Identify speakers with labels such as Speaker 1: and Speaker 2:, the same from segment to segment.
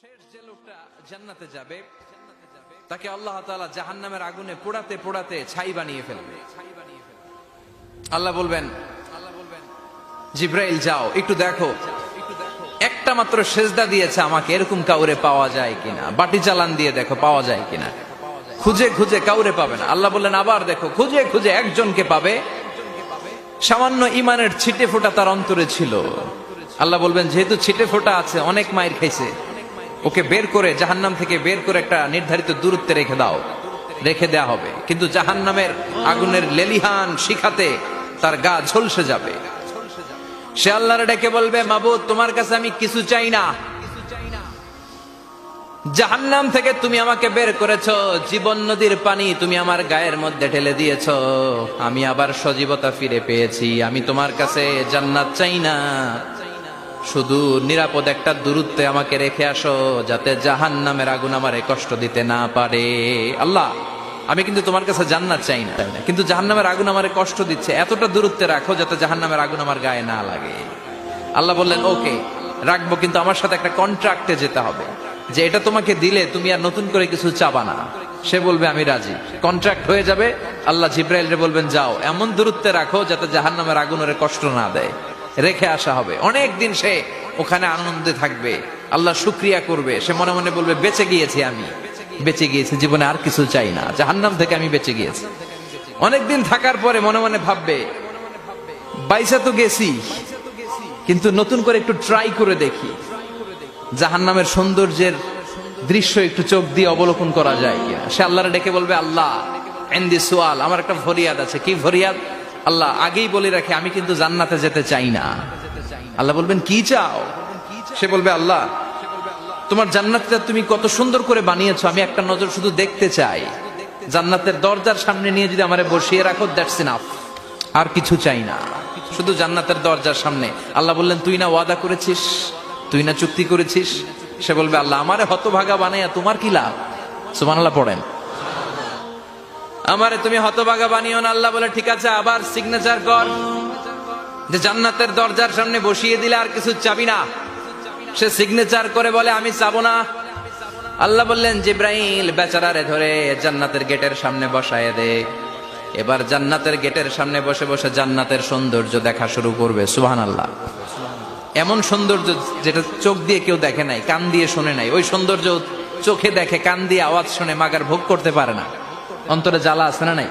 Speaker 1: শেষ যে লোকটা জান্নাতে যাবে তাকে আল্লাহ তাআলা জাহান্নামের আগুনে পোড়াতে পোড়াতে ছাই বানিয়ে ফেলবে। আল্লাহ বলবেন, জিব্রাইল যাও একটু দেখো, একটা মাত্র সেজদা দিয়েছে আমাকে, এরকম কাউরে পাওয়া যায় কিনা। বাটি চালান দিয়ে দেখো পাওয়া যায় কিনা। খুঁজে খুঁজে কাউরে পাবে না। আল্লাহ বললেন আবার দেখো, খুঁজে খুঁজে একজনকে পাবে, সামান্য ইমানের ছিটে ফোঁটা তার অন্তরে ছিল। আল্লাহ বলবেন যেহেতু ছিটে ফোঁটা আছে, অনেক মায়ের খাইছে, ওকে বের করে জাহান্নাম থেকে বের করে একটা নির্ধারিত দূরত্বে রেখে দাও। রেখে দেয়া হবে, কিন্তু জাহান্নামের আগুনের লেলিহান শিখাতে তার গা ঝলসে যাবে। সে আল্লাহর ডেকে বলবে, মাবুদ তোমার কাছে আমি কিছু চাই না, জাহান্নাম থেকে তুমি আমাকে বের করেছো, জীবন নদীর পানি তুমি আমার গায়ের মধ্যে ঢেলে দিয়েছো, আমি আবার সজীবতা ফিরে পেয়েছি। আমি তোমার কাছে জান্নাত চাই না, শুধু নিরাপদ একটা দূরত্বে আমাকে রেখে আসো, যাতে জাহান্নামের আগুন আমারে কষ্ট দিতে না পারে। আল্লাহ আমি কিন্তু তোমার কাছে জান্নাত চাই না, কিন্তু জাহান্নামের আগুন আমারে কষ্ট দিচ্ছে, এতটা দূরত্বে রাখো যাতে জাহান্নামের আগুন আমার গায়ে না লাগে। আল্লাহ বললেন ওকে রাখবো, কিন্তু আমার সাথে একটা কন্ট্রাক্টে যেতে হবে, যে এটা তোমাকে দিলে তুমি আর নতুন করে কিছু চাবা না। সে বলবে আমি রাজি, কন্ট্রাক্ট হয়ে যাবে। আল্লাহ জিব্রাইলরে বলবেন যাও এমন দূরত্বে রাখো যাতে জাহান্নামের আগুন ওরে কষ্ট না দেয়। রেখে আসা হবে, অনেক দিন সে ওখানে আনন্দে থাকবে, আল্লাহ শুকরিয়া করবে। সে মনে মনে বলবে বেঁচে গিয়েছি, আমি বেঁচে গিয়েছি, জীবনে আর কিছু চাই না, জাহান্নাম থেকে আমি বেঁচে গিয়েছি। অনেকদিন থাকার পরে মনে মনে ভাববে বাইসা তো গেছি, কিন্তু নতুন করে একটু ট্রাই করে দেখি, জাহান্নামের সৌন্দর্যের দৃশ্য একটু চোখ দিয়ে অবলোকন করা যায় কিনা। সে আল্লাহরে ডেকে বলবে আল্লাহ এন্দি সোয়াল, আমার একটা ফরিয়াদ আছে। কি ফরিয়াদ? আল্লাহ আগেই বলে রাখে আমি কিন্তু জান্নাতে যেতে চাই না। আল্লাহ বলবেন কি চাও? সে বলবে আল্লাহ তোমার জান্নাতটা তুমি কত সুন্দর করে বানিয়েছো, আমি একটা নজর শুধু দেখতে চাই। জান্নাতের দরজার সামনে নিয়ে যদি আমারে বসিয়ে রাখো, দ্যাটস ইনাফ, আর কিছু চাই না, শুধু জান্নাতের দরজার সামনে। আল্লাহ বললেন তুই না ওয়াদা করেছিস, তুই না চুক্তি করেছিস। সে বলবে আল্লাহ আমারে হতভাগা বানাইয়া তোমার কি লাভ? সুবহানাল্লাহ পড়েন। আমারে তুমি হতভাগা বানিও না। আল্লাহ বলে ঠিক আছে, আবার সিগনেচার কর যে জান্নাতের দরজার সামনে বসিয়ে দিলে আর কিছু চাবি না। সে সিগনেচার করে বলে আমি চাবো না। আল্লাহ বললেন জিব্রাইল বেচারারে ধরে জান্নাতের গেটের সামনে বসায় দে। এবার জান্নাতের গেটের সামনে বসে বসে জান্নাতের সৌন্দর্য দেখা শুরু করবে। সুবহানাল্লাহ। এমন সৌন্দর্য যেটা চোখ দিয়ে কেউ দেখে নাই, কান দিয়ে শোনে নাই, ওই সৌন্দর্য চোখে দেখে, কান দিয়ে আওয়াজ শুনে মাগার ভোগ করতে পারে না। অন্তরে জ্বালা আছে না নাই?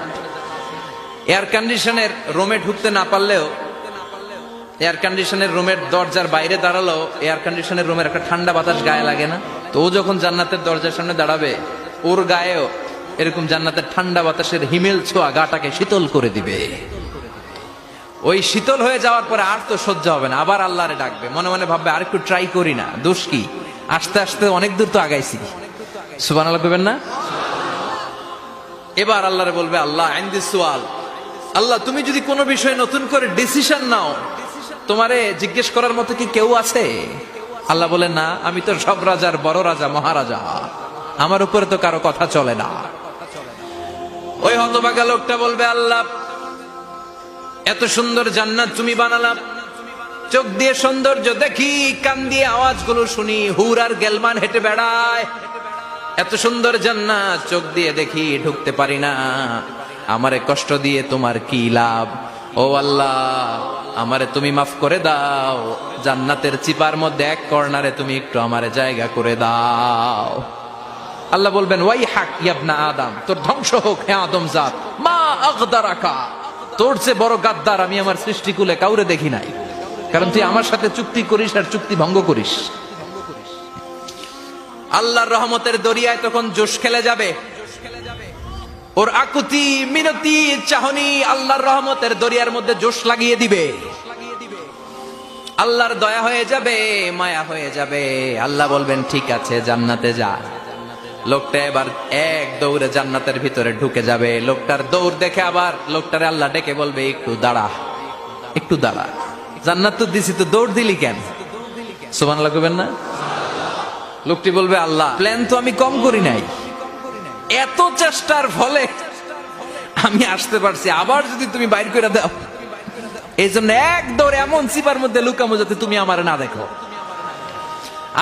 Speaker 1: এয়ার কন্ডিশনের রুমে ঢুকতে না পারলেও, এয়ার কন্ডিশনের রুমের দরজার বাইরে দাঁড়ালো, এয়ার কন্ডিশনের রুমের একটা ঠান্ডা বাতাস গায়ে লাগে না? তো ও যখন জান্নাতের দরজার সামনে দাঁড়াবে, ওর গায়েও এরকম জান্নাতের ঠান্ডা বাতাসের হিমেল ছোঁয়া গাটাকে শীতল করে দিবে। ওই শীতল হয়ে যাওয়ার পরে আর তো সহ্য হবে না, আবার আল্লাহরে ডাকবে, মনে মনে ভাববে আর একটু ট্রাই করি না, দোষ কি, আস্তে আস্তে অনেক দূর তো আগাইছি। সুবহানাল্লাহ কইবেন না? এবার আল্লাহরে বলবে আল্লাহ ইনদি সুয়াল, আল্লাহ তুমি যদি কোনো বিষয়ে নতুন করে ডিসিশন নাও, তোমারে জিজ্ঞেস করার মতো কি কেউ আছে? আল্লাহ বলে না, আমি তো সব রাজার বড় রাজা, মহারাজা, আমার উপরে তো কারো কথা চলে না। ওই হতভাগা লোকটা বলবে আল্লাহ এত সুন্দর জান্নাত তুমি বানালাম, চোখ দিয়ে সৌন্দর্য দেখি, কান দিয়ে আওয়াজগুলো শুনি, হুর আর গেলমান হেঁটে বেড়ায়, এত সুন্দর জান্নাত চোখ দিয়ে দেখি, ঢুকতে পারি না, আমারে কষ্ট দিয়ে তোমার কি লাভ? ও আল্লাহ আমারে তুমি মাফ করে দাও, জান্নাতের চিপার মধ্যে এক কর্নারে তুমি একটু আমারে জায়গা করে দাও। আল্লাহ বলবেন ওয়াই হাক ইবনা আদম, তোর ধ্বংস হোক হে আদম জাত, মা আগদারাকা, তোর চেয়ে বড় গাদ্দার আমি আমার সৃষ্টিকুলে কাউরে দেখি নাই, কারণ তুই আমার সাথে চুক্তি করিস আর চুক্তি ভঙ্গ করিস। আল্লাহর রহমতের দরিয়ায় তখন জোশ খেলে যাবে, ওর আকুতি মিনতি চাহনি আল্লাহর রহমতের দরিয়ার মধ্যে জোশ লাগিয়ে দিবে। আল্লাহর দয়া হয়ে যাবে, মায়া হয়ে যাবে। আল্লাহ বলবেন ঠিক আছে জান্নাতে যা। লোকটা এবার এক দৌড়ে জান্নাতের ভিতরে ঢুকে যাবে। লোকটার দৌড় দেখে আবার লোকটারে আল্লাহ ডেকে বলবে একটু দাঁড়া, একটু দাঁড়া, জান্নাত তো দিছি, তো দৌড় দিলি কেন? সুবহানাল্লাহ কইবেন না? লোকটি বলবে আল্লাহ প্ল্যান তো আমি কম করি নাই, এত চেষ্টার ফলে আমি আসতে পারছি, আবার যদি তুমি বাইর করে দাও, এই জন্য এক দৌড়ে এমন চিপার মধ্যে লুকামো যাতে তুমি আমার না দেখো।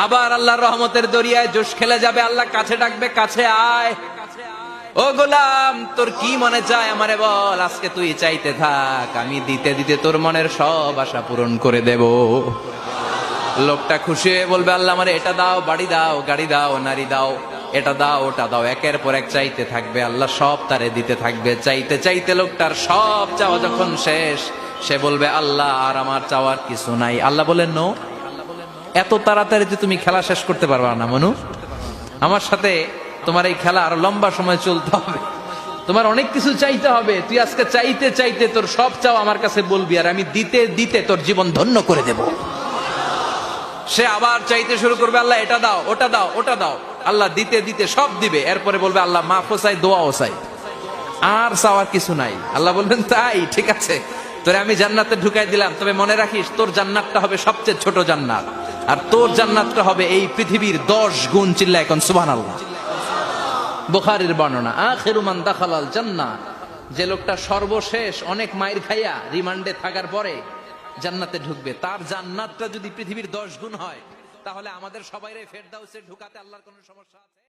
Speaker 1: আবার আল্লাহর রহমতের দরিয়ায় জোশ খেলে যাবে, আল্লাহ কাছে ডাকবে, কাছে আয়। ও গোলাম, তোর কি মনে চায় আমারে বল, আজকে তুই চাইতে থাক, আমি দিতে দিতে তোর মনের সব আশা পূরণ করে দেব। লোকটা খুশি হয়ে বলবে, আল্লাহ আমারে এটা দাও, বাড়ি দাও, গাড়ি দাও, নারী দাও, এটা দাও, ওটা দাও, একের পর এক চাইতে থাকবে, আল্লাহ সব তারে দিতে থাকবে। চাইতে চাইতে লোকটার সব চাওয়া যখন শেষ, সে বলবে, আল্লাহ আর আমার চাওয়ার কিছু নাই। আল্লাহ বলেন, নো, এত তাড়াতাড়ি যে তুমি খেলা শেষ করতে পারবা না মনু, আমার সাথে তোমার এই খেলা আরো লম্বা সময় চলতে হবে, তোমার অনেক কিছু চাইতে হবে। তুই আজকে চাইতে চাইতে তোর সব চাও আমার কাছে বলবি, আর আমি দিতে দিতে তোর জীবন ধন্য করে দেব। সে আবার চাইতে শুরু করবে, আল্লাহ এটা দাও, ওটা দাও, ওটা দাও। আল্লাহ দিতে দিতে সব দিবে। এরপরে বলবে, আল্লাহ মাফও চাই, দোয়াও চাই, আর চাওয়ার কিছু নাই। আল্লাহ বলবেন, তাই ঠিক আছে, তোরে আমি জান্নাতে ঢুকাই দিলাম, তবে মনে রাখিস তোর জান্নাতটা হবে সবচেয়ে ছোট জান্নাত, আর তোর জান্নাতটা হবে এই পৃথিবীর 10 গুণ। চিল্লা এখন সুবহানাল্লাহ। বুখারীর বর্ণনা, আখিরু মান দাখালাল জান্নাহ, যে লোকটা সর্বশেষ অনেক মাইর খাইয়া রিমান্ডে থাকার পরে জান্নাতে ঢুকবে, তার জান্নাতটা যদি পৃথিবীর 10 গুণ হয়, তাহলে আমাদের সবাইরে ফেরদাউসে ঢুকাতে আল্লাহর কোনো সমস্যা আছে?